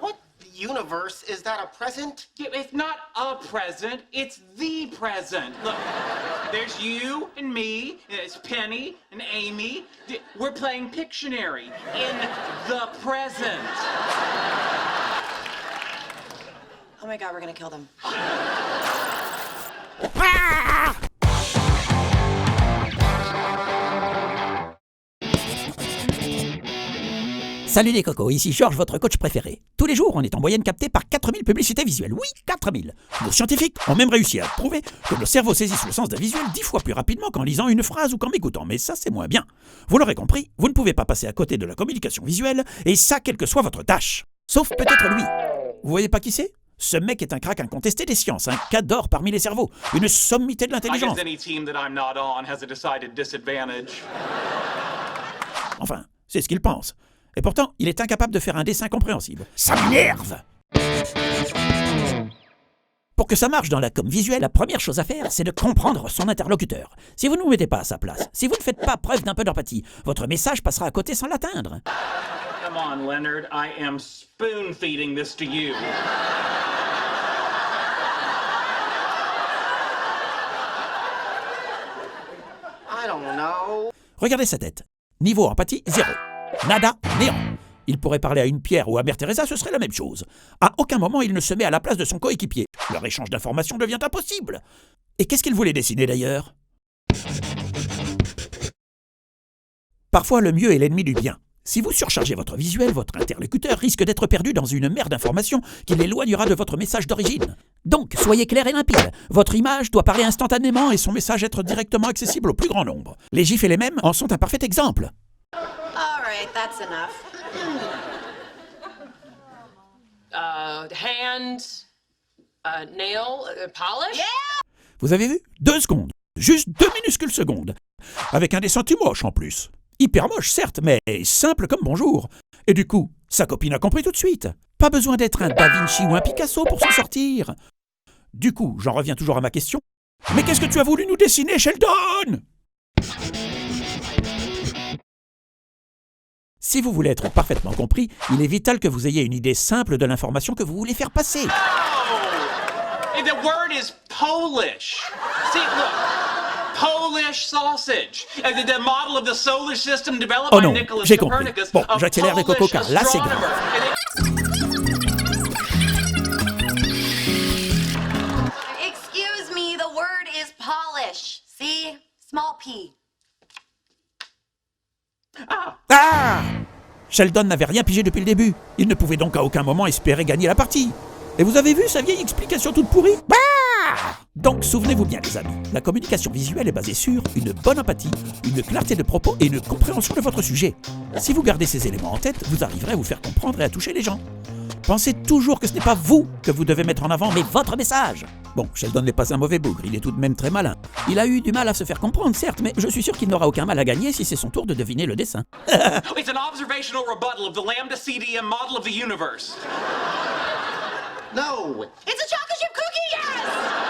What universe? Is that a present? It's not a present, it's the present. Look, there's you and me, and it's Penny and Amy. We're playing Pictionary in the present. Oh my God, we're gonna kill them. Salut les cocos, ici Georges, votre coach préféré. Tous les jours, on est en moyenne capté par 4000 publicités visuelles. Oui, 4000. Nos scientifiques ont même réussi à prouver que nos cerveaux saisissent le sens d'un visuel 10 fois plus rapidement qu'en lisant une phrase ou qu'en m'écoutant. Mais ça, c'est moins bien. Vous l'aurez compris, vous ne pouvez pas passer à côté de la communication visuelle, et ça, quelle que soit votre tâche. Sauf peut-être lui. Vous voyez pas qui c'est ? Ce mec est un crack incontesté des sciences, un cas d'or parmi les cerveaux, une sommité de l'intelligence. Enfin, c'est ce qu'il pense. Et pourtant, il est incapable de faire un dessin compréhensible. Ça m'énerve! Pour que ça marche dans la com visuelle, la première chose à faire, c'est de comprendre son interlocuteur. Si vous ne vous mettez pas à sa place, si vous ne faites pas preuve d'un peu d'empathie, votre message passera à côté sans l'atteindre. Come on, Leonard, I am spoon-feeding this to you. I don't know. Regardez sa tête. Niveau empathie, 0. Nada, néant. Il pourrait parler à une pierre ou à Mère Teresa, ce serait la même chose. À aucun moment, il ne se met à la place de son coéquipier. Leur échange d'informations devient impossible. Et qu'est-ce qu'il voulait dessiner d'ailleurs ? Parfois, le mieux est l'ennemi du bien. Si vous surchargez votre visuel, votre interlocuteur risque d'être perdu dans une mer d'informations qui l'éloignera de votre message d'origine. Donc, soyez clair et limpide. Votre image doit parler instantanément et son message être directement accessible au plus grand nombre. Les gifs et les mèmes en sont un parfait exemple. All right, that's enough. Hand, nail, polish? Yeah! Vous avez vu ? 2 secondes. Juste 2 minuscules secondes. Avec un dessin tout moche en plus. Hyper moche, certes, mais simple comme bonjour. Et du coup, sa copine a compris tout de suite. Pas besoin d'être un Da Vinci ou un Picasso pour s'en sortir. Du coup, j'en reviens toujours à ma question. Mais qu'est-ce que tu as voulu nous dessiner, Sheldon ? Si vous voulez être parfaitement compris, il est vital que vous ayez une idée simple de l'information que vous voulez faire passer. Oh! The word is Polish. See, look. Polish sausage. The model of the solar system developed Oh by non, Nicholas j'ai compris. Copernicus. Bon, j'accélère les cocos car là c'est grave. Excuse me, the word is polish. See? Small p. Ah ! Sheldon n'avait rien pigé depuis le début. Il ne pouvait donc à aucun moment espérer gagner la partie. Et vous avez vu sa vieille explication toute pourrie ? Bah ! Donc souvenez-vous bien les amis, la communication visuelle est basée sur une bonne empathie, une clarté de propos et une compréhension de votre sujet. Si vous gardez ces éléments en tête, vous arriverez à vous faire comprendre et à toucher les gens. Pensez toujours que ce n'est pas vous que vous devez mettre en avant, mais votre message. Bon, Sheldon n'est pas un mauvais bougre, il est tout de même très malin. Il a eu du mal à se faire comprendre, certes, mais je suis sûr qu'il n'aura aucun mal à gagner si c'est son tour de deviner le dessin. It's an observational rebuttal of the Lambda CDM model of the universe. No. It's a chocolate chip cookie, yes!